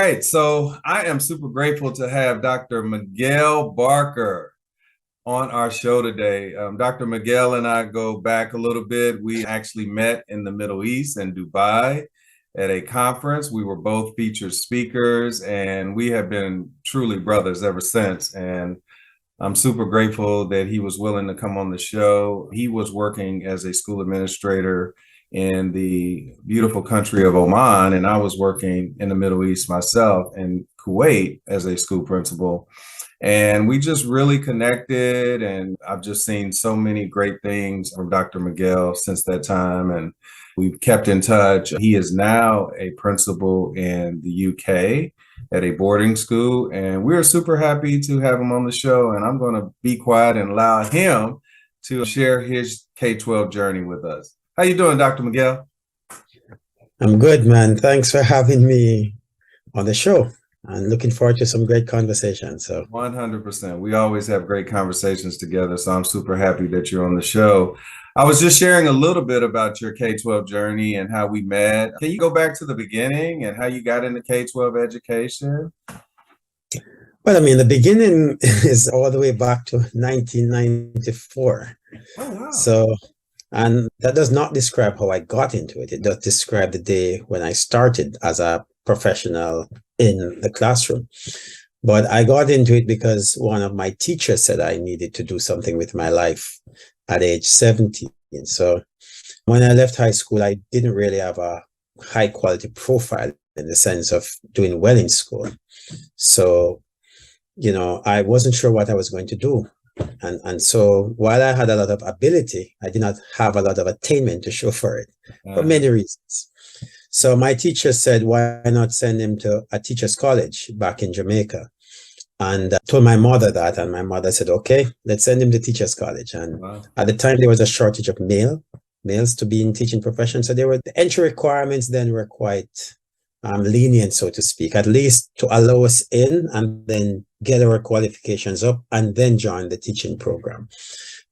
right, so I am super grateful to have Dr. Megel Barker on our show today. Dr. Megel and I go back a little bit. We actually met in the Middle East in Dubai at a conference. We were both featured speakers, and we have been truly brothers ever since. And I'm super grateful that he was willing to come on the show. He was working as a school administrator in the beautiful country of Oman, and I was working in the Middle East myself in Kuwait as a school principal. And we just really connected, and I've just seen so many great things from Dr. Megel since that time, and we've kept in touch. He is now a principal in the UK at a boarding school, and we're super happy to have him on the show. And I'm going to be quiet and allow him to share his K-12 journey with us. How you doing, Dr. Megel? I'm good, man. Thanks for having me on the show. I'm looking forward to some great conversations. So 100%. We always have great conversations together. So I'm super happy that you're on the show. I was just sharing a little bit about your K-12 journey and how we met. Can you go back to the beginning and how you got into K-12 education? Well, I mean, the beginning is all the way back to 1994. Oh, wow. So, and that does not describe how I got into it. It does describe the day when I started as a professional in the classroom. But I got into it because one of my teachers said I needed to do something with my life at age 17. So when I left high school, I didn't really have a high quality profile in the sense of doing well in school. So, I wasn't sure what I was going to do. And so while I had a lot of ability, I did not have a lot of attainment to show for it for many reasons. So my teacher said, why not send him to a teacher's college back in Jamaica? And I told my mother that, and my mother said, okay, let's send him to teacher's college. And at the time, there was a shortage of males to be in teaching profession. So the entry requirements then were quite lenient, so to speak, at least to allow us in and then get our qualifications up and then join the teaching program.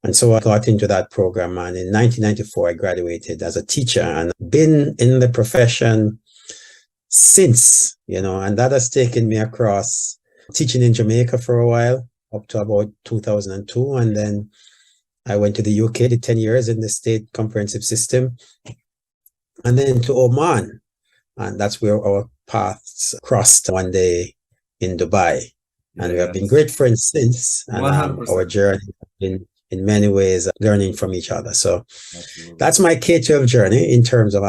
And so I got into that program, and in 1994, I graduated as a teacher and been in the profession since, and that has taken me across teaching in Jamaica for a while, up to about 2002. And then I went to the UK, did 10 years in the state comprehensive system, and then to Oman. And that's where our paths crossed one day in Dubai. And we have been great friends since. And our journey has been, in many ways, learning from each other. So that's my K-12 journey in terms of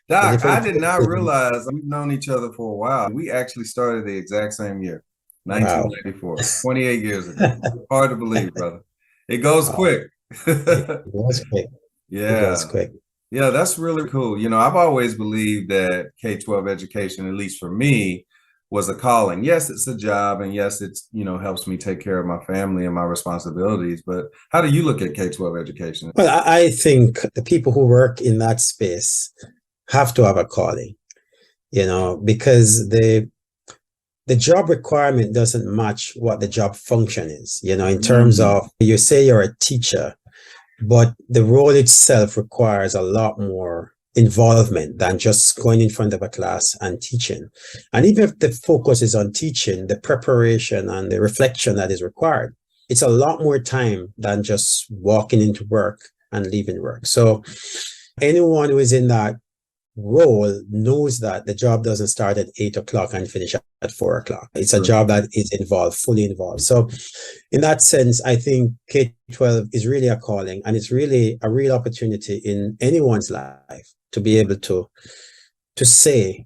Doc, I did not realize we've known each other for a while. We actually started the exact same year, 1994, 28 years ago. Hard to believe, brother. It goes quick. It goes quick. Yeah. It goes quick. Yeah, that's really cool. I've always believed that K-12 education, at least for me, was a calling. Yes, it's a job, and yes, it's, helps me take care of my family and my responsibilities. But how do you look at K-12 education? Well, I think the people who work in that space have to have a calling, because the job requirement doesn't match what the job function is, in terms of, you say you're a teacher, but the role itself requires a lot more involvement than just going in front of a class and teaching. And even if the focus is on teaching, the preparation and the reflection that is required, it's a lot more time than just walking into work and leaving work. So anyone who is in that role knows that the job doesn't start at 8 o'clock and finish at 4 o'clock. It's a job that is involved, fully involved. So in that sense, I think K-12 is really a calling, and it's really a real opportunity in anyone's life to be able to say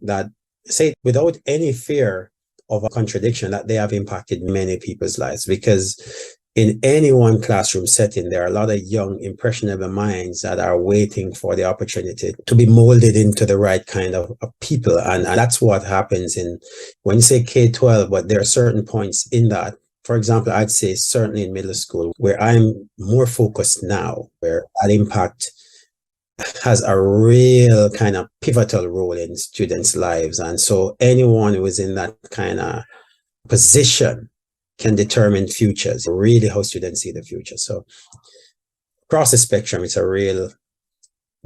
without any fear of a contradiction that they have impacted many people's lives. Because in any one classroom setting, there are a lot of young, impressionable minds that are waiting for the opportunity to be molded into the right kind of people. And that's what happens when you say K-12, but there are certain points in that. For example, I'd say certainly in middle school, where I'm more focused now, where that impact has a real kind of pivotal role in students' lives. And so anyone who is in that kind of position can determine futures, really how students see the future. So across the spectrum, it's a real,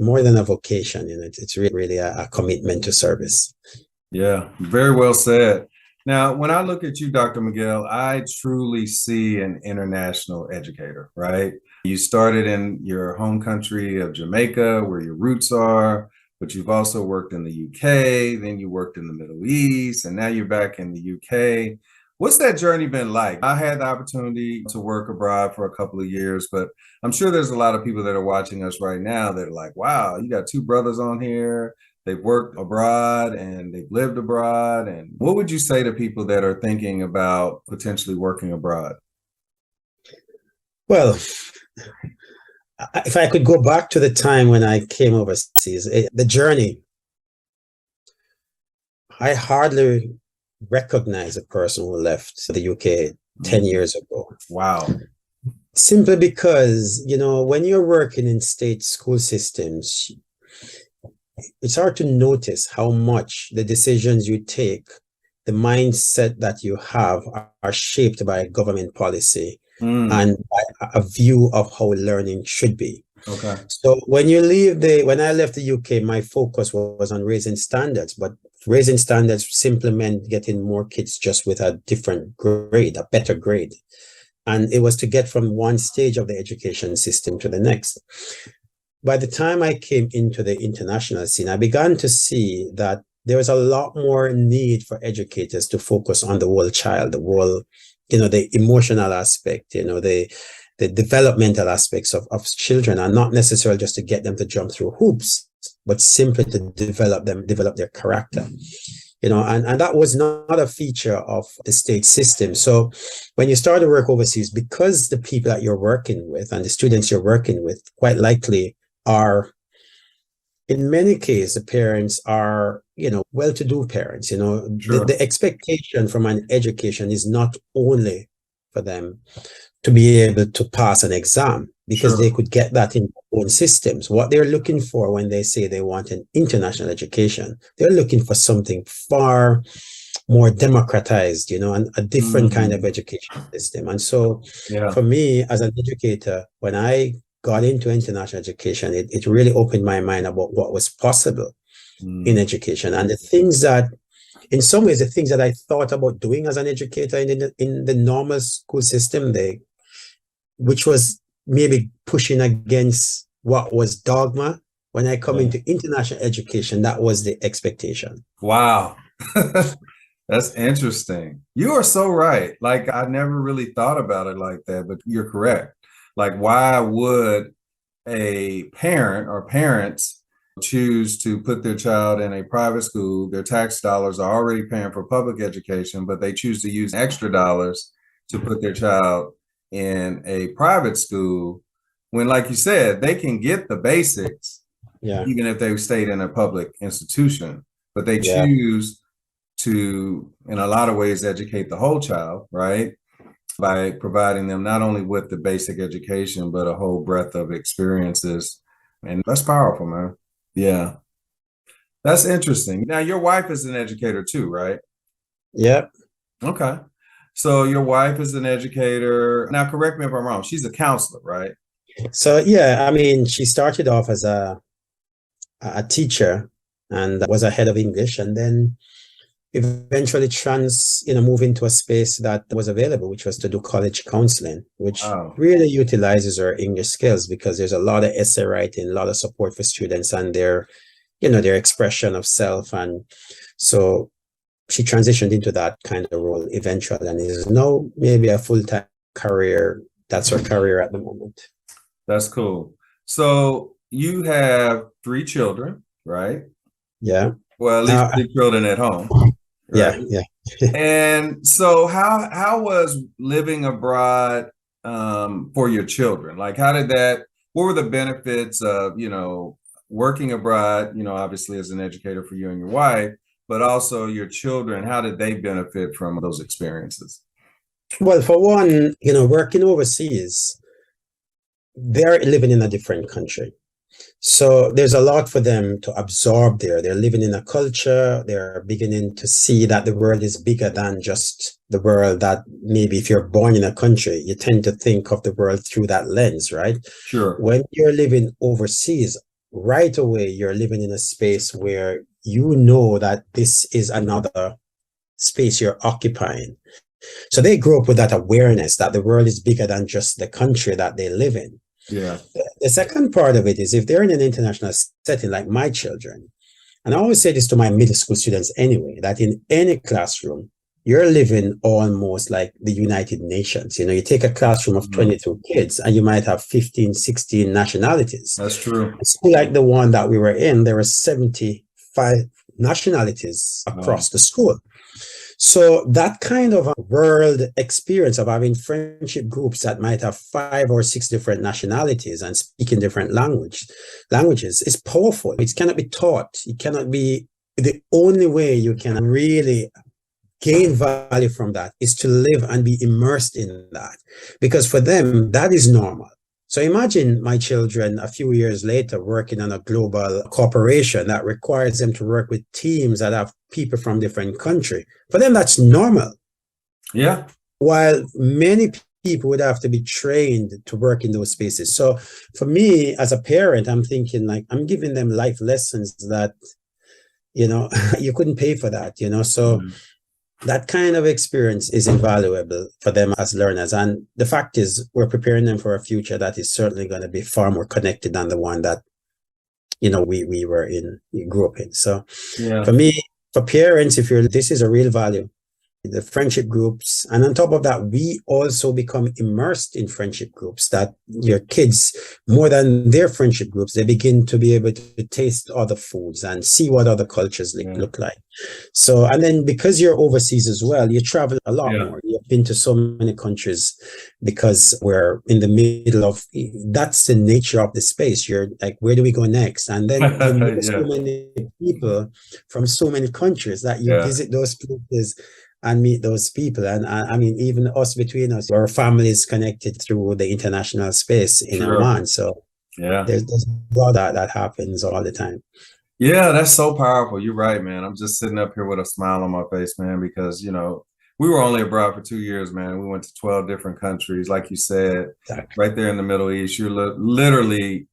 more than a vocation, it's really a commitment to service. Yeah, very well said. Now, when I look at you, Dr. Miguel, I truly see an international educator, right? You started in your home country of Jamaica, where your roots are, but you've also worked in the UK, then you worked in the Middle East, and now you're back in the UK. What's that journey been like? I had the opportunity to work abroad for a couple of years, but I'm sure there's a lot of people that are watching us right now that are like, wow, you got two brothers on here. They've worked abroad and they've lived abroad. And what would you say to people that are thinking about potentially working abroad? Well, if I could go back to the time when I came overseas, the journey, I hardly recognize a person who left the UK 10 years ago. Wow. Simply because, when you're working in state school systems, it's hard to notice how much the decisions you take, the mindset that you have are shaped by government policy and by a view of how learning should be. Okay. So when I left the UK, my focus was on raising standards, but raising standards simply meant getting more kids just with a different grade, a better grade. And it was to get from one stage of the education system to the next. By the time I came into the international scene, I began to see that there was a lot more need for educators to focus on the whole child, the whole, the emotional aspect, the developmental aspects of children, and not necessarily just to get them to jump through hoops, but simply to develop their character. And that was not a feature of the state system. So when you start to work overseas, because the people that you're working with and the students you're working with quite likely are, in many cases, the parents are, well-to-do parents, Sure. the expectation from an education is not only for them to be able to pass an exam, because Sure. they could get that in their own systems. What they're looking for when they say they want an international education, they're looking for something far more democratized, and a different kind of education system. And so for me as an educator, when I got into international education, it really opened my mind about what was possible in education. And the things that, in some ways, the things that I thought about doing as an educator in the normal school system, which was maybe pushing against what was dogma. When I come into international education, that was the expectation. Wow. That's interesting. You are so right. Like, I never really thought about it like that, but you're correct. Like, why would a parent or parents choose to put their child in a private school? Their tax dollars are already paying for public education, but they choose to use extra dollars to put their child in a private school when, like you said, they can get the basics, even if they stayed in a public institution, but they choose to, in a lot of ways, educate the whole child, right? By providing them not only with the basic education, but a whole breadth of experiences. And that's powerful, man. Yeah. That's interesting. Now, your wife is an educator too, right? Yep. Okay. So your wife is an educator. Now, correct me if I'm wrong. She's a counselor, right? So, yeah, I mean, she started off as a teacher and was a head of English, and then eventually move into a space that was available, which was to do college counseling, which really utilizes her English skills, because there's a lot of essay writing, a lot of support for students and their expression of self. And so she transitioned into that kind of role eventually, and is now maybe a full-time career. That's her career at the moment. That's cool. So you have 3 children, right? Yeah. Well, at least 3 children at home. Right? Yeah. And so how was living abroad for your children? Like, what were the benefits of, working abroad, obviously as an educator for you and your wife, but also your children? How did they benefit from those experiences? Well, for one, working overseas, they're living in a different country. So there's a lot for them to absorb there. They're living in a culture. They're beginning to see that the world is bigger than just the world that maybe if you're born in a country, you tend to think of the world through that lens, right? Sure. When you're living overseas, right away, you're living in a space where you know that this is another space you're occupying. So they grew up with that awareness that the world is bigger than just the country that they live in. Yeah. The second part of it is if they're in an international setting like my children, and I always say this to my middle school students anyway, that in any classroom, you're living almost like the United Nations. You take a classroom of 22 kids and you might have 15, 16 nationalities. That's true. A school like the one that we were in, there were 75 nationalities across the school. So that kind of a world experience of having friendship groups that might have 5 or 6 different nationalities and speaking different languages is powerful. It cannot be taught. It cannot be. The only way you can really gain value from that is to live and be immersed in that, because for them, that is normal. So imagine my children a few years later working on a global corporation that requires them to work with teams that have people from different countries. For them, that's normal. Yeah. While many people would have to be trained to work in those spaces. So for me, as a parent, I'm thinking like, I'm giving them life lessons that, you couldn't pay for that, so that kind of experience is invaluable for them as learners. And the fact is, we're preparing them for a future that is certainly going to be far more connected than the one that, we grew up in. So for me, for parents, this is a real value. The friendship groups. And on top of that, we also become immersed in friendship groups that your kids, more than their friendship groups, they begin to be able to taste other foods and see what other cultures look like. So, and then because you're overseas as well, you travel a lot more. You've been to so many countries because we're in the middle of, that's the nature of the space. You're like, where do we go next? And then you know so many people from so many countries that you visit those places and meet those people. And I mean, even us, between us, our families connected through the international space in Oman. So there's a lot that happens all the time. Yeah, that's so powerful. You're right, man. I'm just sitting up here with a smile on my face, man, because, we were only abroad for 2 years, man. We went to 12 different countries. Like you said, right there in the Middle East, you're literally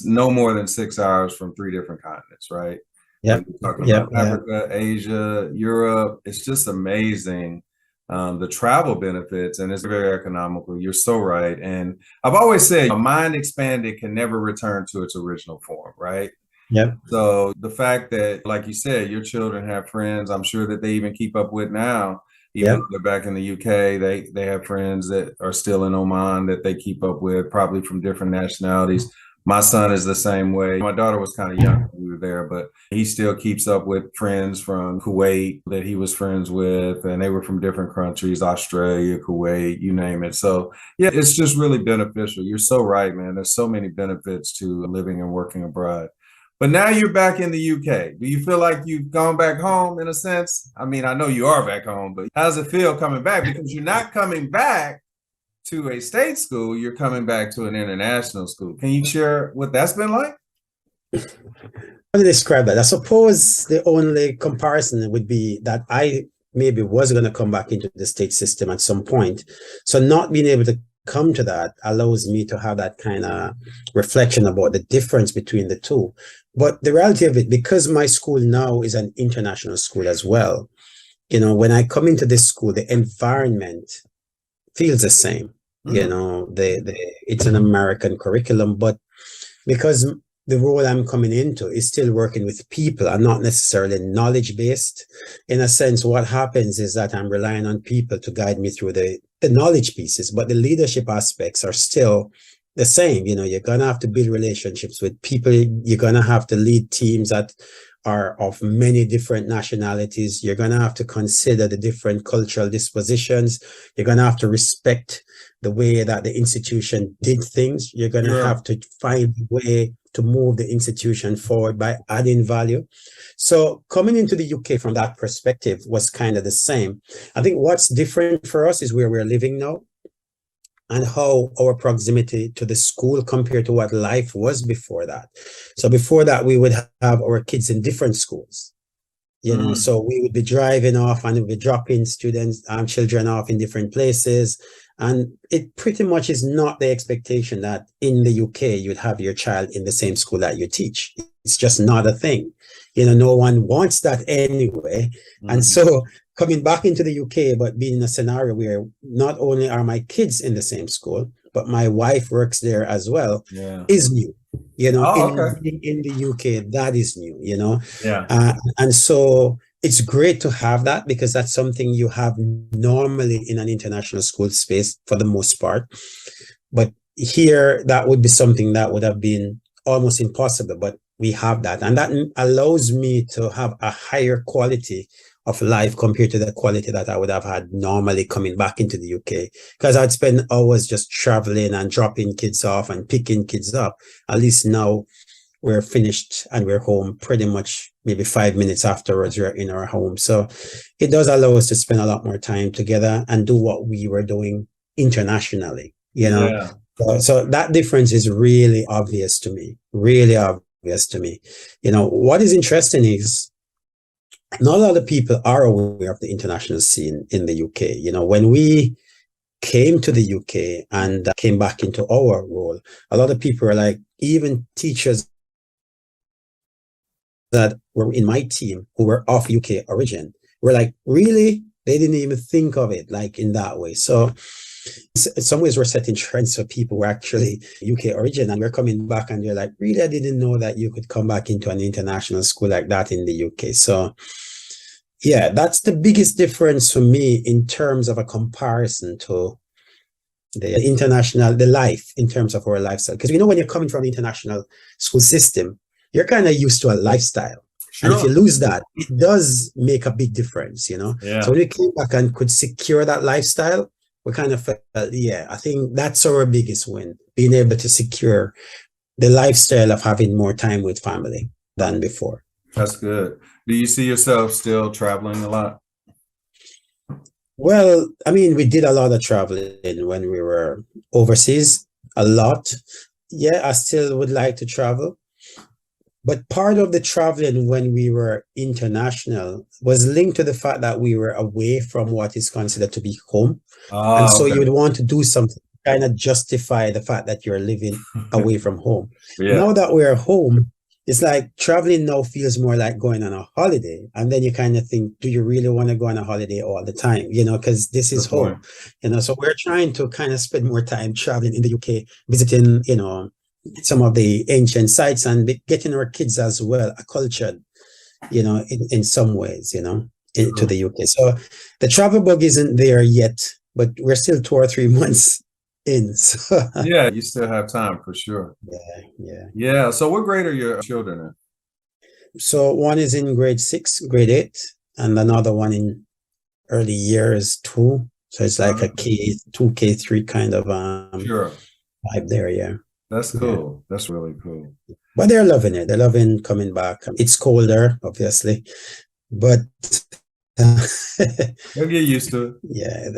no more than 6 hours from 3 different continents, right? Yeah, talking about Africa, Asia, Europe. It's just amazing, the travel benefits, and it's very economical. You're so right. And I've always said a mind expanded can never return to its original form, right? Yeah. So the fact that, like you said, your children have friends, I'm sure that they even keep up with now. Even though they're back in the UK, they have friends that are still in Oman that they keep up with, probably from different nationalities. My son is the same way. My daughter was kind of young when we were there, but he still keeps up with friends from Kuwait that he was friends with, and they were from different countries, Australia, Kuwait, you name it. So yeah, it's just really beneficial. You're so right, man. There's so many benefits to living and working abroad. But now you're back in the UK. Do you feel like you've gone back home in a sense? I mean, I know you are back home, but how does it feel coming back? Because you're not coming back to a state school, you're coming back to an international school. Can you share what that's been like? How to describe that? I suppose the only comparison would be that I maybe was going to come back into the state system at some point. So not being able to come to that allows me to have that kind of reflection about the difference between the two. But the reality of it, because my school now is an international school as well, when I come into this school, the environment feels the same. It's an American curriculum, but because the role I'm coming into is still working with people and not necessarily knowledge based, in a sense, what happens is that I'm relying on people to guide me through the knowledge pieces, but the leadership aspects are still the same. You're going to have to build relationships with people. You're going to have to lead teams that are of many different nationalities. You're going to have to consider the different cultural dispositions. You're going to have to respect the way that the institution did things. You're going to have to find a way to move the institution forward by adding value. So coming into the UK from that perspective was kind of the same. I think what's different for us is where we're living now and how our proximity to the school compared to what life was before that. So before that, we would have our kids in different schools. So we would be driving off and we'd be dropping children off in different places. And it pretty much is not the expectation that in the UK, you'd have your child in the same school that you teach. It's just not a thing. no one wants that anyway. And so coming back into the UK, but being in a scenario where not only are my kids in the same school, but my wife works there as well, is new. In the UK, that is new, and so it's great to have that, because that's something you have normally in an international school space for the most part. But here, that would be something that would have been almost impossible, but we have that. And that allows me to have a higher quality of life compared to the quality that I would have had normally coming back into the UK, because I'd spend hours just traveling and dropping kids off and picking kids up. At least now we're finished and we're home pretty much maybe 5 minutes afterwards, we're in our home. So it does allow us to spend a lot more time together and do what we were doing internationally, So that difference is really obvious to me, What is interesting is not a lot of people are aware of the international scene in the UK. When we came to the UK and came back into our role, a lot of people are like, even teachers that were in my team who were of UK origin were like, really? They didn't even think of it like in that way. So in some ways we're setting trends for people who are actually UK origin, and we're coming back and they're like, really, I didn't know that you could come back into an international school like that in the UK. So yeah, that's the biggest difference for me in terms of a comparison to the life in terms of our lifestyle. Because when you're coming from the international school system, you're kind of used to a lifestyle. Sure. And if you lose that, it does make a big difference, So when we came back and could secure that lifestyle, we kind of felt, I think that's our biggest win, being able to secure the lifestyle of having more time with family than before. That's good. Do you see yourself still traveling a lot? Well, we did a lot of traveling when we were overseas, a lot. Yeah, I still would like to travel. But part of the traveling when we were international was linked to the fact that we were away from what is considered to be home. And so you would want to do something, kind of justify the fact that you're living away from home. Now that we're home, it's like traveling now feels more like going on a holiday. And then you kind of think, do you really want to go on a holiday all the time? Because this is home. So we're trying to kind of spend more time traveling in the UK, visiting, some of the ancient sites and getting our kids as well acculturated, in some ways, into the UK. So the travel bug isn't there yet, but we're still 2 or 3 months in. So. Yeah, you still have time for sure. Yeah. So what grade are your children in? So one is in grade 6, grade 8, and another one in early years 2. So it's like a K2, K3 kind of vibe there. Yeah. That's cool. That's really cool. But they're loving it. They're loving coming back. It's colder, obviously, but they'll get used to it. Yeah,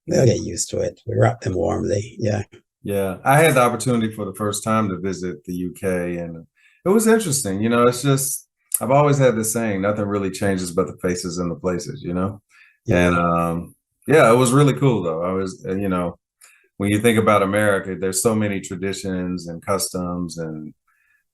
they'll get used to it. We wrap them warmly. Yeah. Yeah. I had the opportunity for the first time to visit the UK, and it was interesting. It's just, I've always had this saying, nothing really changes but the faces and the places, Yeah. And it was really cool though. I was, when you think about America, there's so many traditions and customs and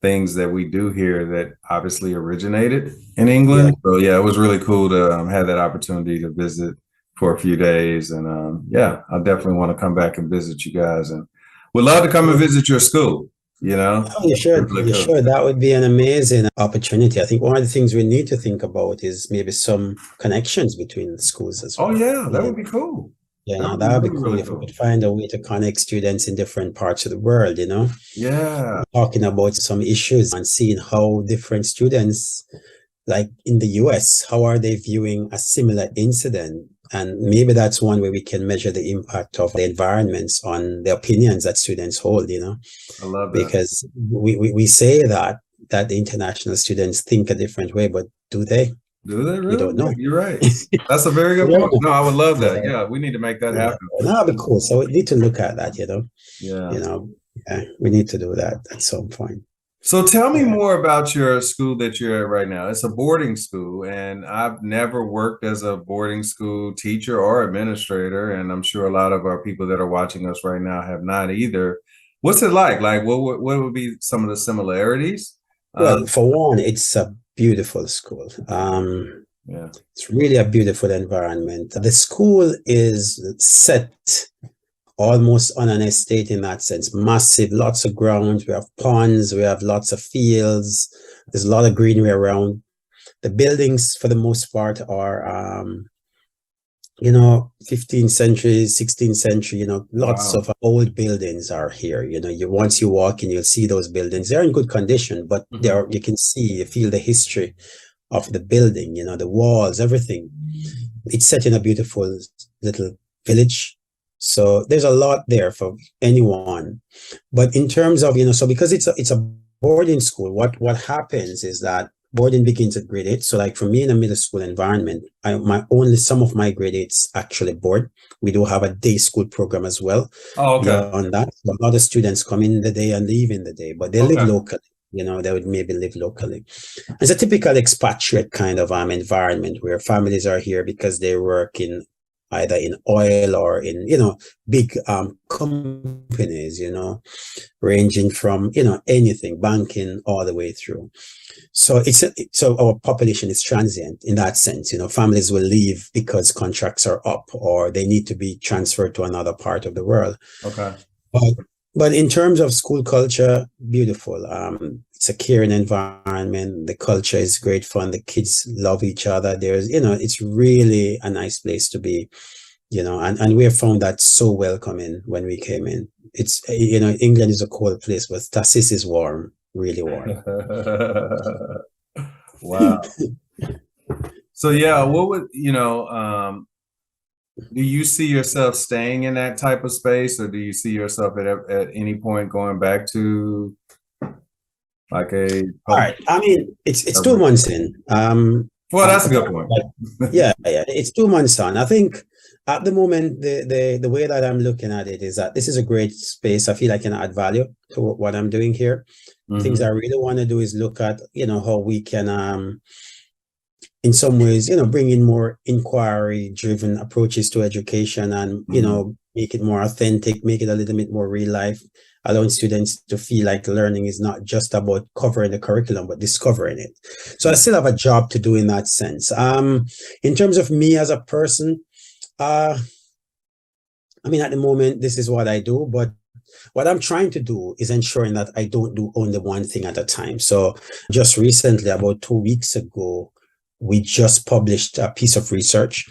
things that we do here that obviously originated in England. So it was really cool to have that opportunity to visit for a few days. And I definitely want to come back and visit you guys, and would love to come and visit your school. Oh, you should. You should. That would be an amazing opportunity. I think one of the things we need to think about is maybe some connections between the schools as well. Oh yeah, that would be cool. That would be cool if we could find a way to connect students in different parts of the world, Yeah. Talking about some issues and seeing how different students, like in the US, how are they viewing a similar incident? And maybe that's one way we can measure the impact of the environments on the opinions that students hold, I love that. Because we say that the international students think a different way, but do they? Do they really? You don't know. You're right. That's a very good point. No, I would love that. Yeah, we need to make that happen. That'd be cool. So we need to look at that, Yeah. We need to do that at some point. So tell me more about your school that you're at right now. It's a boarding school, and I've never worked as a boarding school teacher or administrator, and I'm sure a lot of our people that are watching us right now have not either. What's it like? Like, what would be some of the similarities? Well, for one, it's a beautiful school. Yeah. It's really a beautiful environment. The school is set almost on an estate in that sense. Massive, lots of grounds. We have ponds, we have lots of fields. There's a lot of greenery around. The buildings, for the most part, are 15th century, 16th century, lots Wow. of old buildings are here. Once you walk in, you'll see those buildings. They're in good condition, but you can see, you feel the history of the building, the walls, everything. It's set in a beautiful little village. So there's a lot there for anyone. But in terms of, so because it's a boarding school, what happens is that boarding begins at grade 8. So like for me in a middle school environment, some of my grade 8s actually board. We do have a day school program as well. Oh, okay. Beyond that, a lot of students come in the day and leave in the day, but they live locally. They would maybe live locally. It's a typical expatriate kind of environment where families are here because they work in either in oil or in big companies, ranging from anything, banking all the way through. So so our population is transient in that sense. Families will leave because contracts are up or they need to be transferred to another part of the world. Okay. But in terms of school culture, beautiful. It's a caring environment. The culture is great fun. The kids love each other. It's really a nice place to be, and we have found that so welcoming when we came in. It's, England is a cold place, but TASIS is warm, really warm. Wow. So yeah, what would, do you see yourself staying in that type of space, or do you see yourself at any point going back to like a? All right. I mean, it's 2 months in. Well, that's a good point. Yeah, it's 2 months on. I think at the moment, the way that I'm looking at it is that this is a great space. I feel I can add value to what I'm doing here. Things I really want to do is look at, how we can, in some ways, bring in more inquiry-driven approaches to education and, make it more authentic, make it a little bit more real life, allowing students to feel like learning is not just about covering the curriculum, but discovering it. So I still have a job to do in that sense. In terms of me as a person, I mean, at the moment, this is what I do, but what I'm trying to do is ensuring that I don't do only one thing at a time. So just recently, about 2 weeks ago, we just published a piece of research.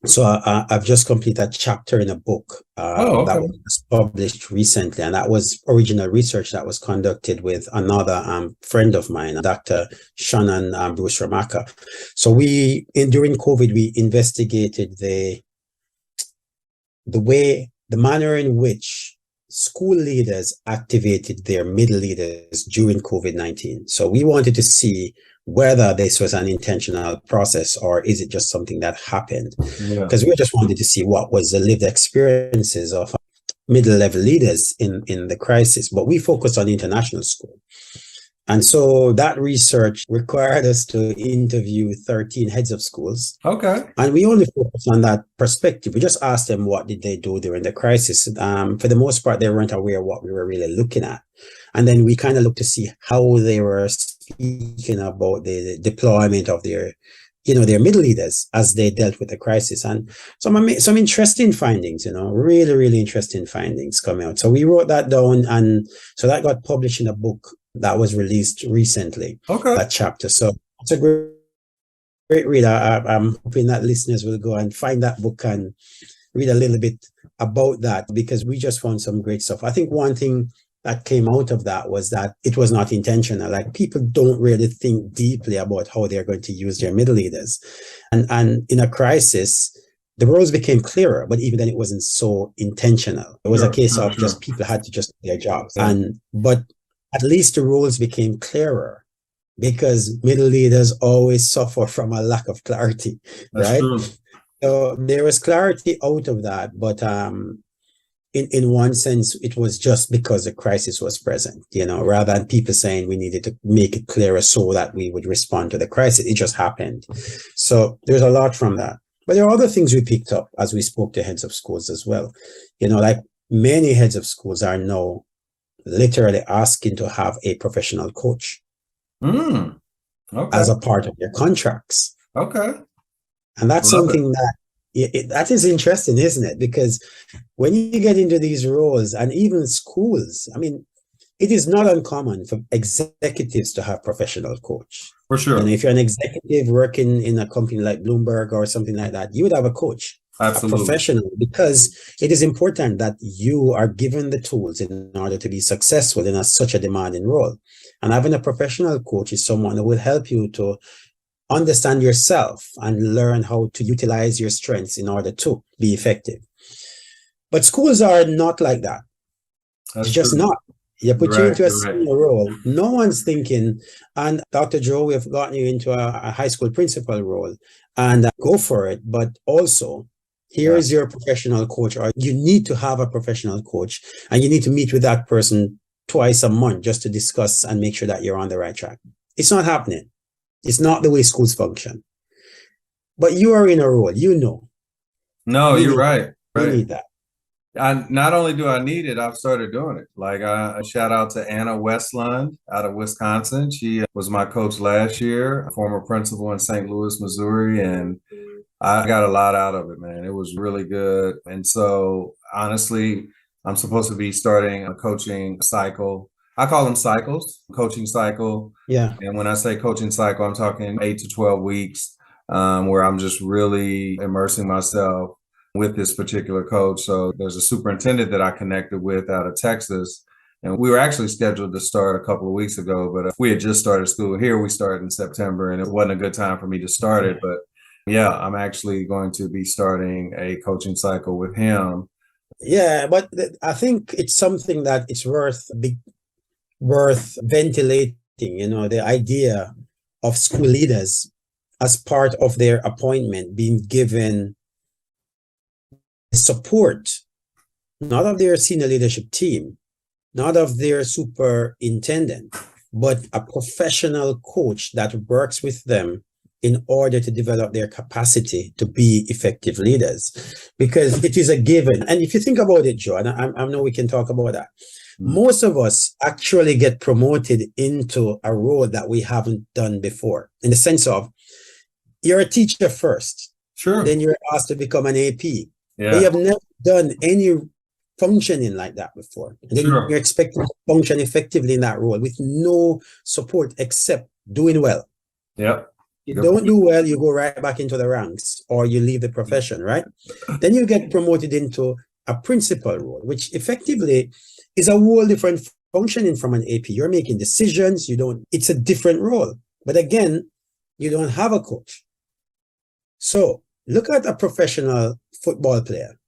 So I've just completed a chapter in a book that was published recently, and that was original research that was conducted with another friend of mine, Dr. Shannon Bruce Ramaka. So during COVID, we investigated the manner in which school leaders activated their middle leaders during COVID-19. So we wanted to see whether this was an intentional process or is it just something that happened? Because we just wanted to see what was the lived experiences of middle level leaders in the crisis, but we focused on international school. And so that research required us to interview 13 heads of schools. Okay. And we only focused on that perspective. We just asked them what did they do during the crisis. For the most part, they weren't aware of what we were really looking at. And then we kind of looked to see how they were speaking about the deployment of their middle leaders as they dealt with the crisis. And some interesting findings, really, really interesting findings coming out. So we wrote that down, and so that got published in a book that was released recently. Okay. That chapter. So it's a great read. I'm hoping that listeners will go and find that book and read a little bit about that, because we just found some great stuff. I think one thing that came out of that was that it was not intentional. Like, people don't really think deeply about how they're going to use their middle leaders. And in a crisis, the roles became clearer, but even then it wasn't so intentional. It was a case of just people had to just do their jobs. Yeah. But at least the roles became clearer, because middle leaders always suffer from a lack of clarity. That's right? true. So there was clarity out of that, but in one sense, it was just because the crisis was present, rather than people saying we needed to make it clearer so that we would respond to the crisis. It just happened. So there's a lot from that. But there are other things we picked up as we spoke to heads of schools as well. Like many heads of schools are now literally asking to have a professional coach. Okay. as a part of their contracts. Okay. And that's Love it. something that that is interesting, isn't it? Because when you get into these roles and even schools, I mean, it is not uncommon for executives to have professional coach. For You know, sure. if you're an executive working in a company like Bloomberg or something like that, you would have a coach, a Absolutely. professional, because it is important that you are given the tools in order to be successful in such a demanding role. And having a professional coach is someone who will help you to understand yourself and learn how to utilize your strengths in order to be effective. But schools are not like that. That's It's just true. not. You You're put you right. into a You're right. senior role. No one's thinking, and Dr. Joe, we've gotten you into a high school principal role and go for it. But also, here Yeah. is your professional coach, or you need to have a professional coach and you need to meet with that person twice a month just to discuss and make sure that you're on the right track. It's not happening. It's not the way schools function. But you are in a role, you know, No, you you're need, right. you Right. need that. I not only do I need it, I've started doing it. Like I shout out to Anna Westland out of Wisconsin. She was my coach last year, former principal in St. Louis, Missouri, and I got a lot out of it, man. It was really good. And so honestly, I'm supposed to be starting a coaching cycle. I call them cycles, coaching cycle. Yeah. And when I say coaching cycle, I'm talking 8 to 12 weeks, where I'm just really immersing myself with this particular coach. So there's a superintendent that I connected with out of Texas. And we were actually scheduled to start a couple of weeks ago, but we had just started school here. We started in September and it wasn't a good time for me to start it. But yeah, I'm actually going to be starting a coaching cycle with him. Yeah, but I think it's something that it's worth ventilating, you know, the idea of school leaders as part of their appointment being given support, not of their senior leadership team, not of their superintendent, but a professional coach that works with them in order to develop their capacity to be effective leaders, because it is a given. And if you think about it, Joe, and I know we can talk about that, most of us actually get promoted into a role that we haven't done before, in the sense of you're a teacher first, Sure. then you're asked to become an AP, but you Yeah. have never done any functioning like that before. And then Sure. you're expected to function effectively in that role with no support except doing well. Yep. You Good don't point. do well, you go right back into the ranks or you leave the profession, right? Then you get promoted into a principal role, which effectively is a whole different functioning from an AP. You're making decisions, it's a different role. But again, you don't have a coach. So look at a professional football player.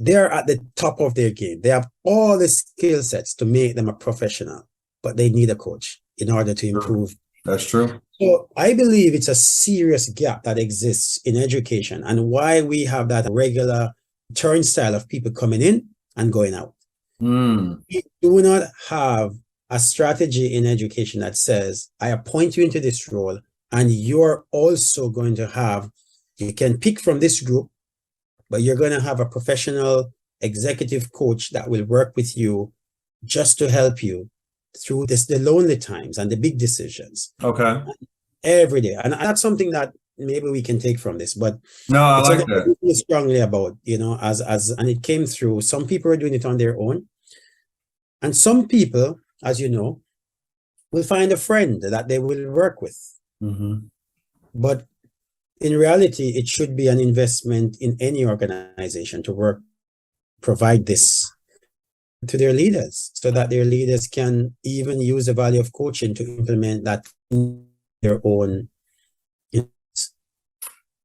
They're at the top of their game. They have all the skill sets to make them a professional, but they need a coach in order to improve. That's true. So I believe it's a serious gap that exists in education and why we have that regular turnstile of people coming in and going out. We do not have a strategy in education that says, I appoint you into this role and you're also going to have, you can pick from this group, but you're going to have a professional executive coach that will work with you just to help you through the lonely times and the big decisions. Okay. Every day. And that's something that maybe we can take from this, but no, I it's like something that. I feel strongly about, you know, and it came through. Some people are doing it on their own. And some people, as you know, will find a friend that they will work with. But in reality, it should be an investment in any organization to provide this to their leaders so that their leaders can even use the value of coaching to implement that in their own.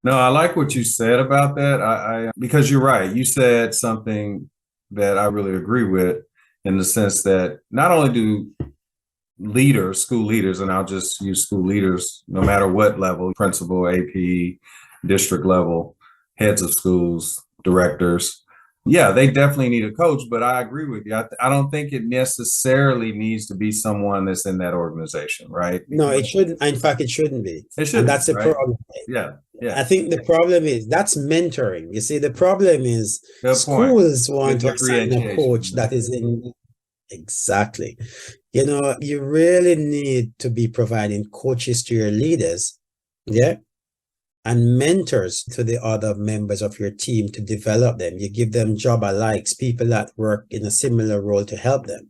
No, I like what you said about that. I because you're right. You said something that I really agree with in the sense that not only do leaders, school leaders, and I'll just use school leaders, no matter what level, principal, AP, district level, heads of schools, directors. Yeah, they definitely need a coach, but I agree with you. I don't think it necessarily needs to be someone that's in that organization, right? No, it shouldn't. In fact, it shouldn't be. It should And be, that's the right? problem. Yeah, yeah. I think the problem is that's mentoring. You see, the problem is Good point. schools want Good to assign a differentiation. coach that is in exactly. You really need to be providing coaches to your leaders, yeah, and mentors to the other members of your team to develop them. You give them job alikes, people that work in a similar role to help them,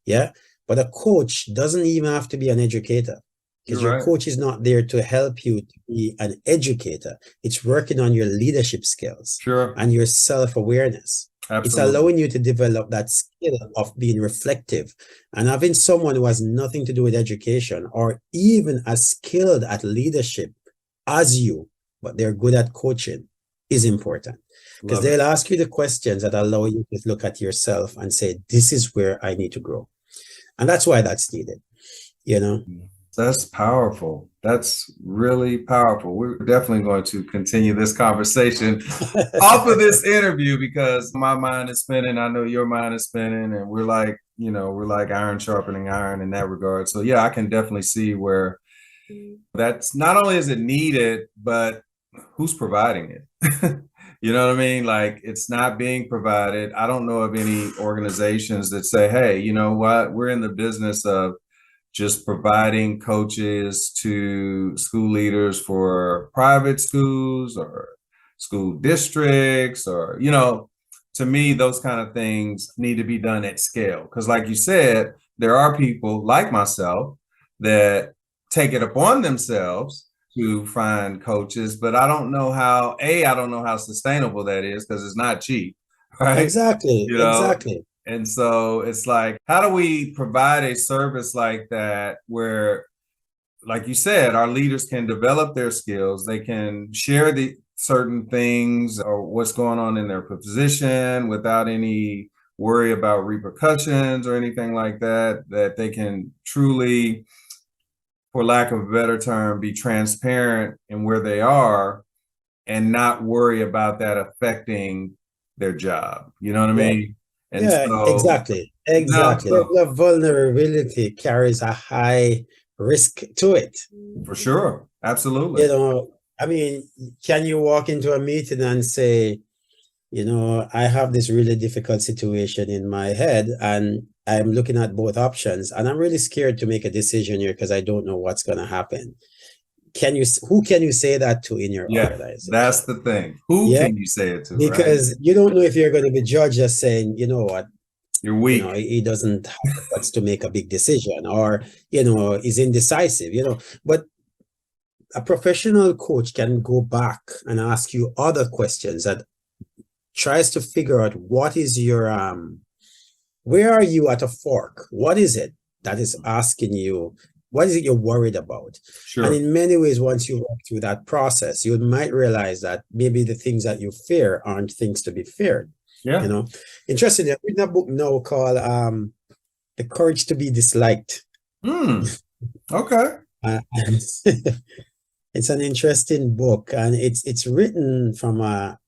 yeah. But a coach doesn't even have to be an educator, because You're your right. coach is not there to help you to be an educator. It's working on your leadership skills Sure. and your self-awareness. It's Absolutely. allowing you to develop that skill of being reflective, and having someone who has nothing to do with education or even as skilled at leadership as you, but they're good at coaching, is important, because Love it. they'll ask you the questions that allow you to look at yourself and say, this is where I need to grow. And that's why that's needed, you know? That's powerful. That's really powerful. We're definitely going to continue this conversation off of this interview, because my mind is spinning. I know your mind is spinning, and we're like iron sharpening iron in that regard. So yeah, I can definitely see where that's not only is it needed, but who's providing it? You know what I mean? Like, it's not being provided. I don't know of any organizations that say, hey, you know what? We're in the business of just providing coaches to school leaders for private schools or school districts, or, to me, those kind of things need to be done at scale. Because like you said, there are people like myself that take it upon themselves to find coaches, but I don't know how sustainable that is, because it's not cheap, right? Exactly, You know, exactly. and so it's like, how do we provide a service like that where, like you said, our leaders can develop their skills, they can share the certain things or what's going on in their position without any worry about repercussions or anything like that, that they can truly, for lack of a better term, be transparent in where they are and not worry about that affecting their job. You know what I Yeah, mean? And yeah, so, exactly, no, exactly. The vulnerability carries a high risk to it. for sure. Absolutely. I mean, can you walk into a meeting and say, I have this really difficult situation in my head and I'm looking at both options and I'm really scared to make a decision here because I don't know what's going to happen. Who can you say that to in your Yeah, organization? that's the thing. Who Yeah, can you say it to, right? because you don't know if you're going to be judged as saying, you know what, You're weak. he doesn't have the guts to make a big decision, or, he's indecisive, but a professional coach can go back and ask you other questions that tries to figure out what is your where are you at a fork? What is it that is asking you? What is it you're worried about? And Sure. in many ways, once you walk through that process, you might realize that maybe the things that you fear aren't things to be feared. Yeah. Interesting. I'm reading a book now called The Courage to be Disliked. Okay. It's an interesting book, and it's written from a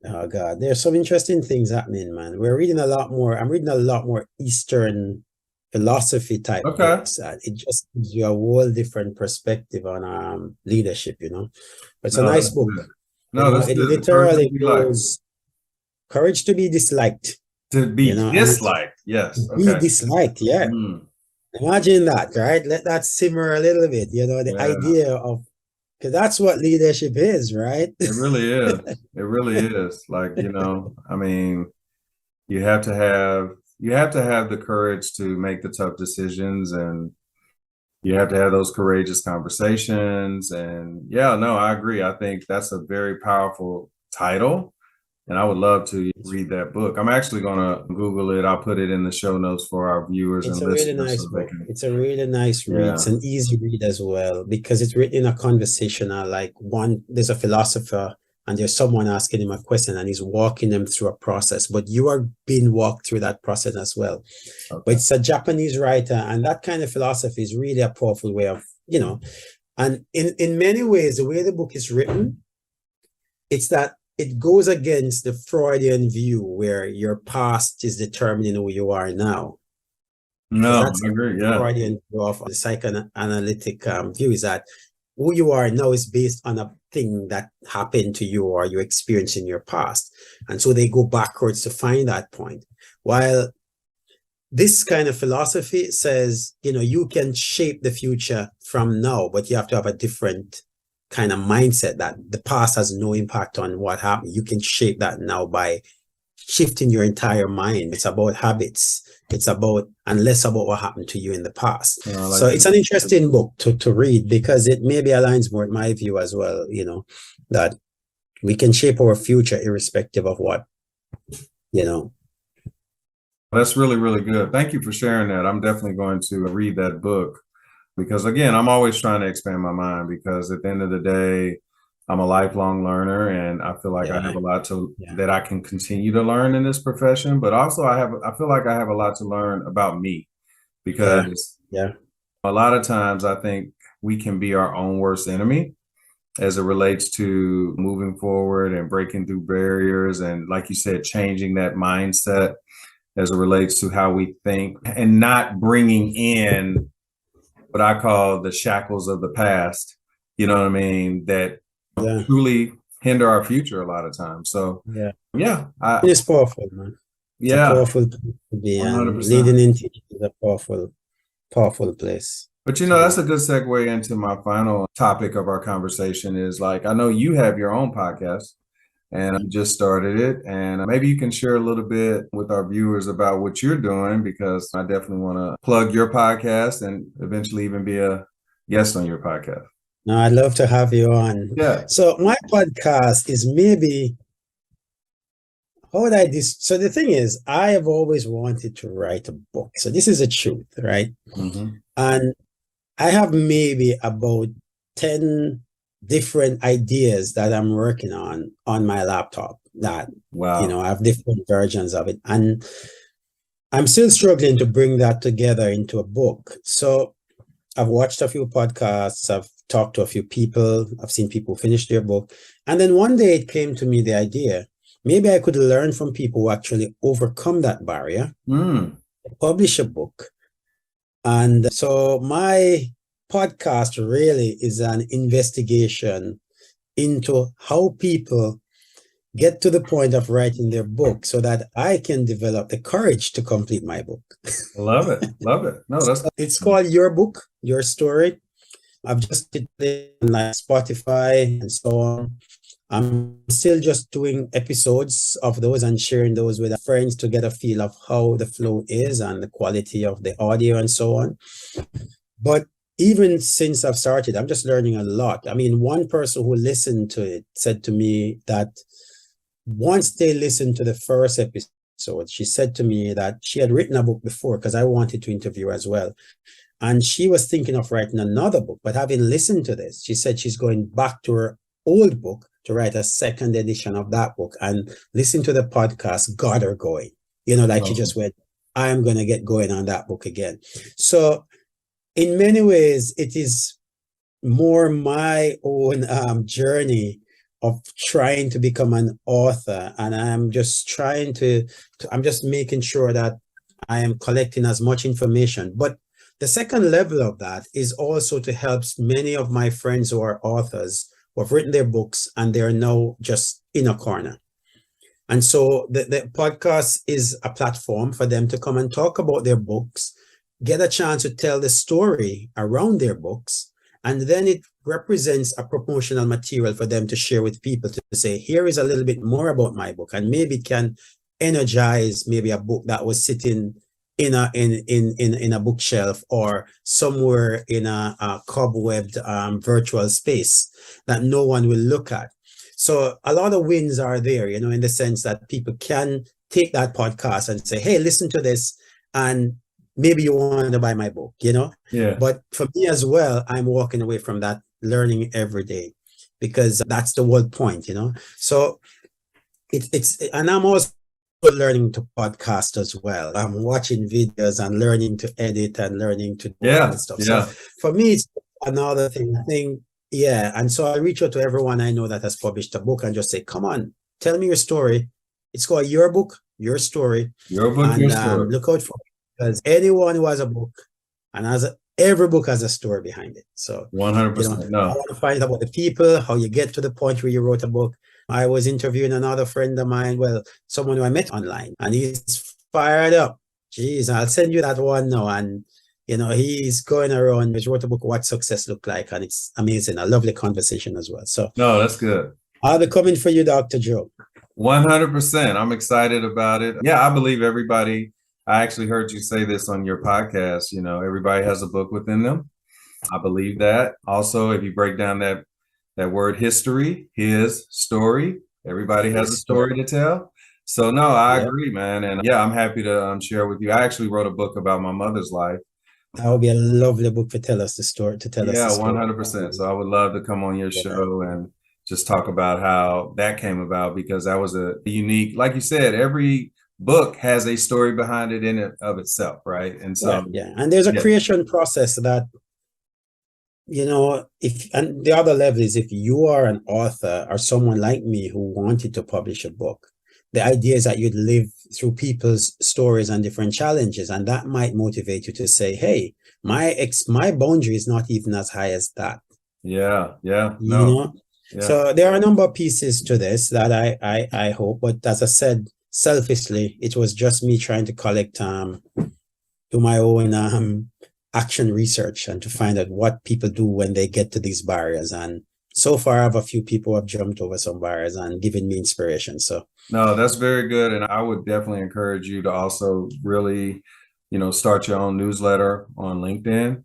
oh God, there's some interesting things happening, man. We're reading a lot more. I'm reading a lot more Eastern philosophy type Okay. books. It just gives you a whole different perspective on leadership, But it's a No, nice that's book. good. No, that's It good. The courage to literally be liked. goes courage to be disliked, To be and it's disliked. Yes. be Okay. disliked. Yeah. Mm. Imagine that, right? Let that simmer a little bit, the Yeah. idea of, because that's what leadership is, right? It really is. It really is. Like, I mean, you have to have the courage to make the tough decisions, and you have to have those courageous conversations. And yeah, no, I agree. I think that's a very powerful title, and I would love to read that book. I'm actually going to Google it. I'll put it in the show notes for our viewers It's and a really listeners nice so they book. can, It's a really nice read. yeah. It's an easy read as well because it's written in a conversational, like there's a philosopher and there's someone asking him a question and he's walking them through a process, but you are being walked through that process as well. Okay. But it's a Japanese writer, and that kind of philosophy is really a powerful way of, and in many ways, the way the book is written, it's that it goes against the Freudian view where your past is determining who you are now. Because No, that's I agree. Yeah. Freudian view of the psychoanalytic view, is that who you are now is based on a thing that happened to you or you experienced in your past. And so they go backwards to find that point. While this kind of philosophy says, you can shape the future from now, but you have to have a different kind of mindset that the past has no impact on what happened. You can shape that now by shifting your entire mind. It's about habits. It's about, and less about what happened to you in the past. So it's an interesting book to read, because it maybe aligns more with my view as well, that we can shape our future irrespective of what, That's really, really good. Thank you for sharing that. I'm definitely going to read that book because, again, I'm always trying to expand my mind, because at the end of the day, I'm a lifelong learner, and I feel like I have a lot that I can continue to learn in this profession. But also I feel like I have a lot to learn about me, because a lot of times I think we can be our own worst enemy as it relates to moving forward and breaking through barriers. And like you said, changing that mindset as it relates to how we think, and not bringing in what I call the shackles of the past, you know what I mean, that truly hinder our future a lot of times. So it's powerful, man. It's a powerful place to be, and leading into is a powerful place. But that's a good segue into my final topic of our conversation is, like, I know you have your own podcast, and I just started it, and maybe you can share a little bit with our viewers about what you're doing, because I definitely want to plug your podcast and eventually even be a guest on your podcast. No, I'd love to have you on. Yeah. So my podcast is maybe, so the thing is, I have always wanted to write a book. So this is the truth, right? Mm-hmm. And I have maybe about 10 different ideas that I'm working on my laptop that, I have different versions of it. And I'm still struggling to bring that together into a book. So I've watched a few podcasts, I've talked to a few people, I've seen people finish their book. And then one day it came to me, the idea, maybe I could learn from people who actually overcome that barrier, publish a book. And so my podcast really is an investigation into how people get to the point of writing their book, so that I can develop the courage to complete my book. Love it. Love it. No, it's called Your Book, Your Story. I've just did it on like Spotify and so on. I'm still just doing episodes of those and sharing those with friends to get a feel of how the flow is and the quality of the audio and so on. But even since I've started, I'm just learning a lot. I mean, one person who listened to it said to me that once they listened to the first episode, she said to me that she had written a book before, because I wanted to interview her as well. And she was thinking of writing another book, but having listened to this, she said she's going back to her old book to write a second edition of that book, and listening to the podcast got her going. She just went, I'm going to get going on that book again. So in many ways, it is more my own journey of trying to become an author. And I'm just trying I'm just making sure that I am collecting as much information. But the second level of that is also to help many of my friends who are authors who have written their books and they're now just in a corner. And so the podcast is a platform for them to come and talk about their books, get a chance to tell the story around their books, and then it represents a promotional material for them to share with people, to say, here is a little bit more about my book, and maybe it can energize maybe a book that was sitting in a bookshelf or somewhere in a cobwebbed virtual space that no one will look at. So a lot of wins are there, in the sense that people can take that podcast and say, hey, listen to this, and maybe you want to buy my book, Yeah. But for me as well, I'm walking away from that learning every day, because that's the whole point, So and I'm also learning to podcast as well. I'm watching videos and learning to edit and learning to do all that stuff. So for me, it's another thing. Yeah. And so I reach out to everyone I know that has published a book and just say, come on, tell me your story. It's called Your Book, Your Story. Your Book, Your Story. Look out for it, because anyone who has a book, and every book has a story behind it. So 100%. I want to find out about the people, how you get to the point where you wrote a book. I was interviewing another friend of mine, someone who I met online, and he's fired up Geez, I'll send you that one now. And, he's going around, he's wrote a book, What Success Look Like, and it's amazing. A lovely conversation as well. So No, that's good. I'll be coming for you, Dr. Joe. 100%. I'm excited about it. Yeah, I believe everybody, I actually heard you say this on your podcast, everybody has a book within them. I believe that. Also, if you break down that word history, his story, everybody has a story to tell. So no, I agree, man. And yeah, I'm happy to share with you. I actually wrote a book about my mother's life. That would be a lovely book to tell us the story, to tell us the story. 100%. So I would love to come on your show and just talk about how that came about, because that was a unique, like you said, every book has a story behind it in it of itself, right? And so and there's a creation process that, and the other level is, if you are an author or someone like me who wanted to publish a book, the idea is that you'd live through people's stories and different challenges, and that might motivate you to say, hey, my boundary is not even as high as that. So there are a number of pieces to this that I hope, but as I said, selfishly, it was just me trying to collect do my own action research and to find out what people do when they get to these barriers. And so far, I have a few people who have jumped over some barriers and given me inspiration. So no, that's very good. And I would definitely encourage you to also really, start your own newsletter on LinkedIn,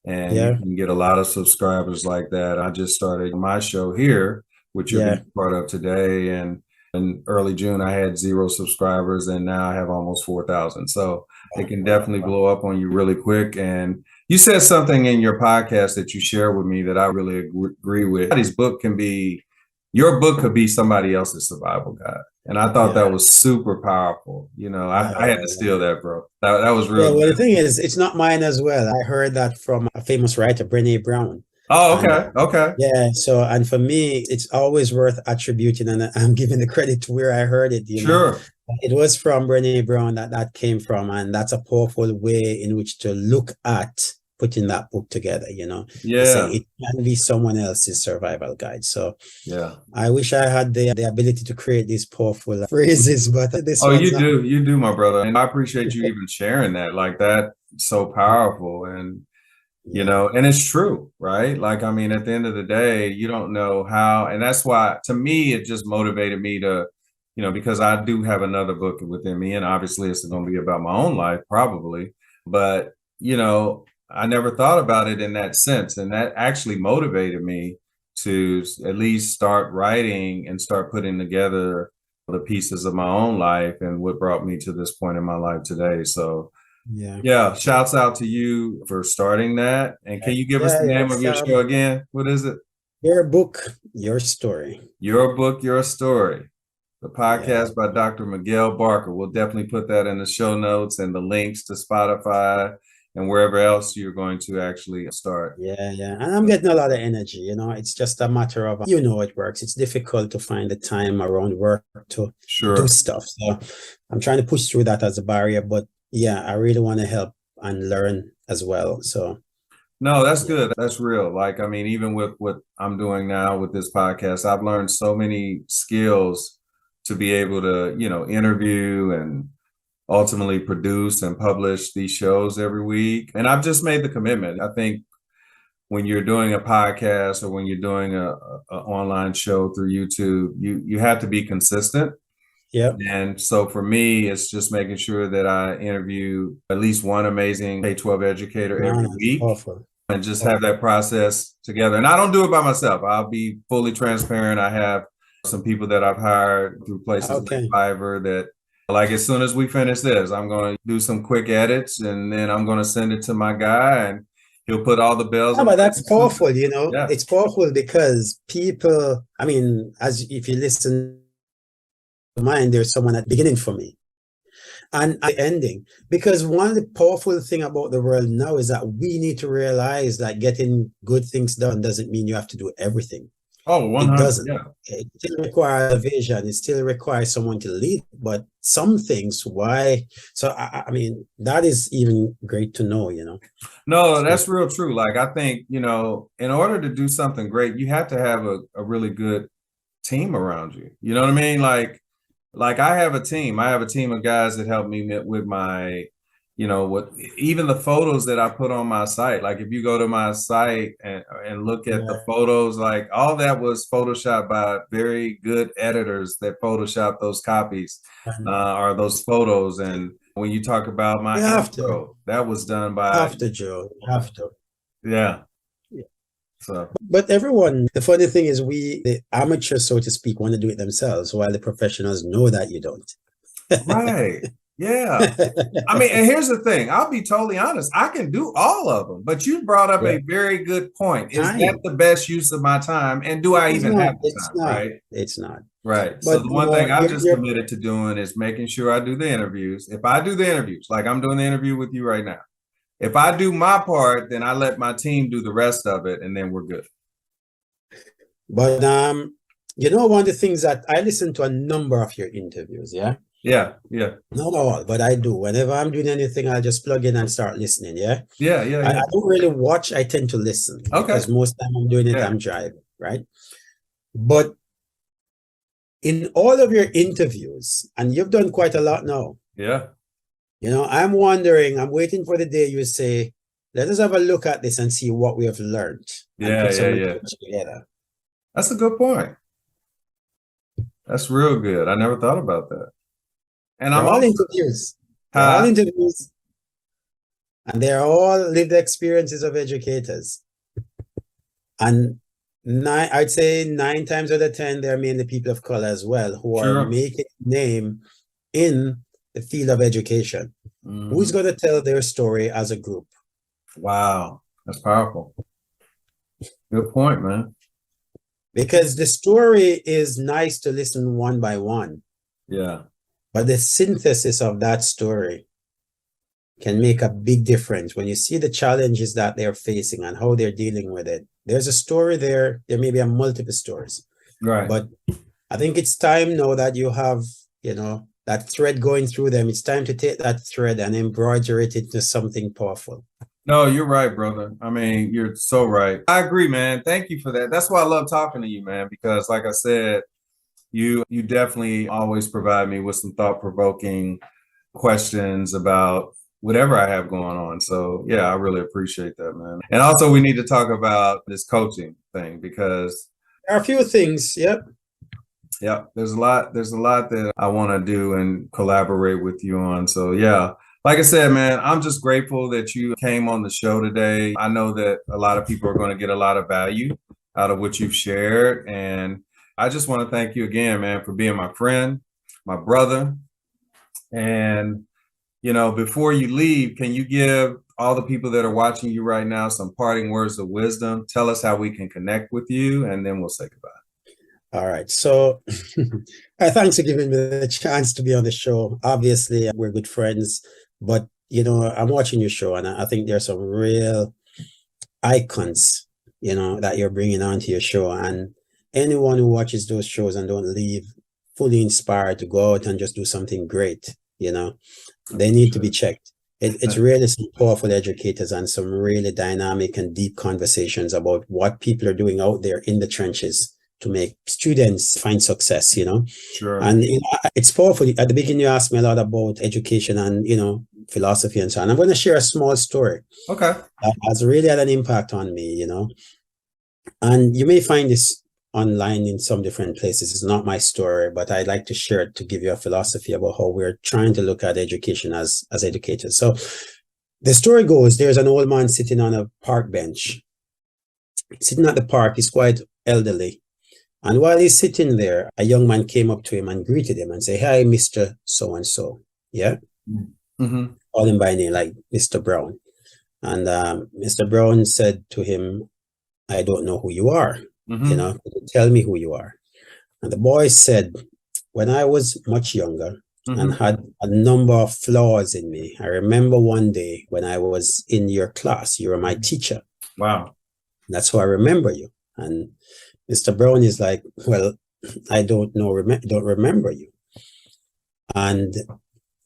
and you can get a lot of subscribers like that. I just started my show here, which you're being part of today. And in early June, I had 0 subscribers, and now I have almost 4,000. So it can definitely blow up on you really quick. And you said something in your podcast that you shared with me that I really agree with. Your book could be somebody else's survival guide. And I thought that was super powerful. I had to steal that, bro. That was really well, the thing is, it's not mine as well. I heard that from a famous writer, Brené Brown. Oh, okay. Okay. Yeah. So, and for me, it's always worth attributing, and I'm giving the credit to where I heard it. Sure. It was from Brené Brown that came from, and that's a powerful way in which to look at putting that book together, saying it can be someone else's survival guide. So I wish I had the ability to create these powerful phrases, but this you do, my brother. And I appreciate you even sharing that. Like, that's so powerful. And and it's true, right? Like, I mean, at the end of the day, you don't know how, and that's why, to me, it just motivated me to, because I do have another book within me, and obviously it's going to be about my own life, probably, but, I never thought about it in that sense. And that actually motivated me to at least start writing and start putting together the pieces of my own life and what brought me to this point in my life today. So shouts out to you for starting that. And can you give us the name of your show again? What is it? Your Book, Your Story. Your Book, Your Story. The podcast by Dr. Megel Barker. We'll definitely put that in the show notes and the links to Spotify and wherever else you're going to actually start. And I'm getting a lot of energy. It's just a matter of, it works. It's difficult to find the time around work to do stuff. So I'm trying to push through that as a barrier, but I really want to help and learn as well. So no, that's good. That's real. Like, I mean, even with what I'm doing now with this podcast, I've learned so many skills to be able to, interview and ultimately produce and publish these shows every week. And I've just made the commitment. I think when you're doing a podcast or when you're doing a online show through YouTube, you have to be consistent. And so for me, it's just making sure that I interview at least one amazing K12 educator every week. And just have that process together. And I don't do it by myself. I'll be fully transparent. I have some people that I've hired through places like Fiverr that, like, as soon as we finish this, I'm going to do some quick edits, and then I'm going to send it to my guy, and he'll put all the bells. But that's powerful, It's powerful because people, I mean, if you listen to mine, there's someone at the beginning for me and at the ending. Because one of the powerful thing about the world now is that we need to realize that getting good things done doesn't mean you have to do everything. Oh, 100%. It doesn't. It still requires a vision. It still requires someone to lead. But some things, why? So, I mean, that is even great to know, No, that's real true. Like, I think, in order to do something great, you have to have a really good team around you. You know what I mean? Like I have a team. I have a team of guys that help me with my you know, what even the photos that I put on my site, like if you go to my site and look at the photos, like all that was photoshopped by very good editors that photoshopped those copies or those photos. And when you talk about my You have to. intro, that was done You by, have to, Joe. You have to. yeah. Yeah. So But everyone, the funny thing is the amateurs, so to speak, want to do it themselves, while the professionals know that you don't. right. Yeah. I mean, and here's the thing. I'll be totally honest. I can do all of them, but you brought up Yeah. a very good point. Is that Time. the best use of my time? And do I It's even not. have the It's time? not. Right. It's not. Right. So But the you one know, thing I've just committed to doing is making sure I do the interviews. If I do the interviews, like I'm doing the interview with you right now, if I do my part, then I let my team do the rest of it, and then we're good. But you know, one of the things that I listen to a number of your interviews, yeah? Yeah, yeah. Not all, but I do. Whenever I'm doing anything, I'll just plug in and start listening, yeah? Yeah, yeah, I yeah. don't really watch, I tend to listen because Okay. most time I'm doing it, Yeah. I'm driving, right? But in all of your interviews, and you've done quite a lot now, Yeah. you know, I'm wondering, I'm waiting for the day you say, let us have a look at this and see what we have learned and Yeah, put some yeah, yeah. research together. That's a good point. That's real good. I never thought about that. And They're I'm all also, interviews. They're all huh? interviews, and they're all lived experiences of educators. And I'd say 9 times out of 10, they're mainly people of color as well, who are Sure. making a name in the field of education. Who's going to tell their story as a group? Wow. That's powerful. Good point, man. Because the story is nice to listen one by one, Yeah. but the synthesis of that story can make a big difference when you see the challenges that they're facing and how they're dealing with it. There's a story there. There may be a multiple stories, Right. but I think it's time now that you have, you know, that thread going through them. It's time to take that thread and embroider it into something powerful. No, you're right, brother. I mean, you're so right. I agree, man. Thank you for that. That's why I love talking to you, man, because like I said, you definitely always provide me with some thought-provoking questions about whatever I have going on. So yeah, I really appreciate that, man. And also we need to talk about this coaching thing because There are a few things, yep. yeah, there's a lot that I want to do and collaborate with you on. So yeah, like I said, man, I'm just grateful that you came on the show today. I know that a lot of people are going to get a lot of value out of what you've shared. And I just want to thank you again, man, for being my friend, my brother. And, you know, before you leave, can you give all the people that are watching you right now some parting words of wisdom? Tell us how we can connect with you, and then we'll say goodbye. All right. So thanks for giving me the chance to be on the show. Obviously, we're good friends, but you know, I'm watching your show and I think there's some real icons, you know, that you're bringing onto your show. And anyone who watches those shows and don't leave fully inspired to go out and just do something great, you know, they need to be checked. It's really some powerful educators and some really dynamic and deep conversations about what people are doing out there in the trenches to make students find success, you know. Sure. And you know, it's powerful. At the beginning, you asked me a lot about education and, you know, philosophy and so on. I'm going to share a small story. Okay. That has really had an impact on me, you know. And you may find this online in some different places. It's not my story, but I'd like to share it to give you a philosophy about how we're trying to look at education as educators. So the story goes, there's an old man sitting on a park bench. Sitting at the park, he's quite elderly. And while he's sitting there, a young man came up to him and greeted him and said, "Hi, Mr. So-and-so." Yeah. Mm-hmm. Call him by name, like Mr. Brown. And Mr. Brown said to him, "I don't know who you are. Mm-hmm. You know, tell me who you are." And the boy said, "When I was much younger and had a number of flaws in me, I remember one day when I was in your class, you were my teacher. Wow. That's how I remember you." And Mr. Brown is like, "Well, I don't know, don't remember you." And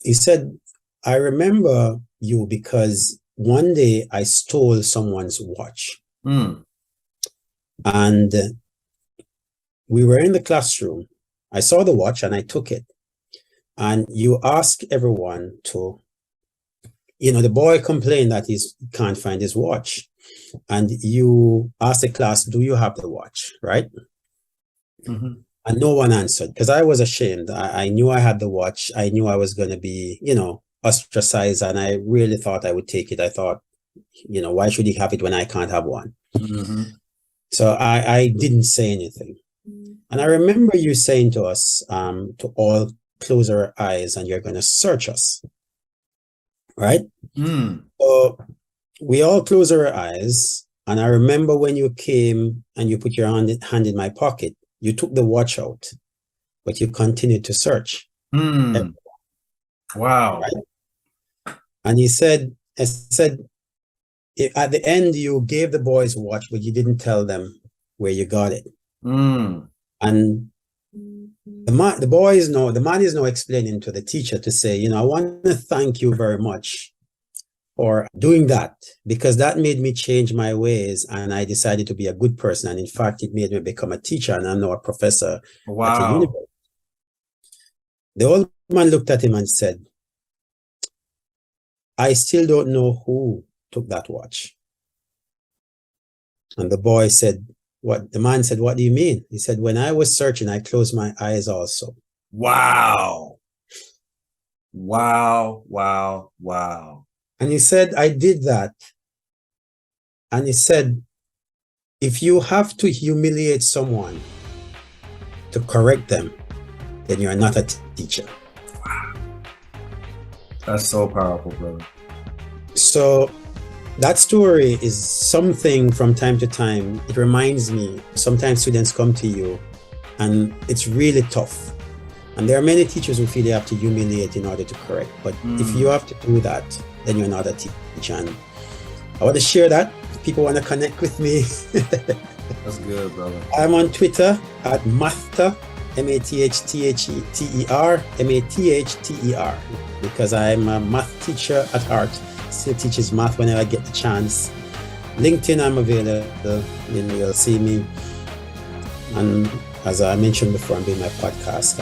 he said, "I remember you because one day I stole someone's watch. And we were in the classroom. I saw the watch and I took it. And you asked everyone to the boy complained that he can't find his watch. And you asked the class, do you have the watch, right? Mm-hmm. And no one answered because I was ashamed. I knew I had the watch. I knew I was going to be, ostracized, and I really thought I would take it. I thought, why should he have it when I can't have one? Mm-hmm. So I didn't say anything. And I remember you saying to us, to all close our eyes and you're going to search us, right? Mm. So we all close our eyes. And I remember when you came and you put your hand in my pocket, you took the watch out, but you continued to search. Mm. Wow. Right? And I said, at the end, you gave the boys watch, but you didn't tell them where you got it. Mm. And the man is now explaining to the teacher to say, I want to thank you very much for doing that, because that made me change my ways and I decided to be a good person. And in fact, it made me become a teacher, and I'm now a professor at a university. The old man looked at him and said, I still don't know who took that watch. And the boy said, what? The man said, what do you mean? He said, when I was searching, I closed my eyes also. Wow. Wow, wow, wow. And he said, I did that. And he said, if you have to humiliate someone to correct them, then you're not a teacher. Wow. That's so powerful, brother. So that story is something from time to time. It reminds me, sometimes students come to you and it's really tough. And there are many teachers who feel they have to humiliate in order to correct. But if you have to do that, then you're not a teacher. And I want to share that. If people want to connect with me. That's good, brother. I'm on Twitter at Mathter, MATHTHER, MATHTER, because I'm a math teacher at heart. Still teaches math whenever I get the chance. LinkedIn, I'm available. You'll see me. And as I mentioned before, I'm doing my podcast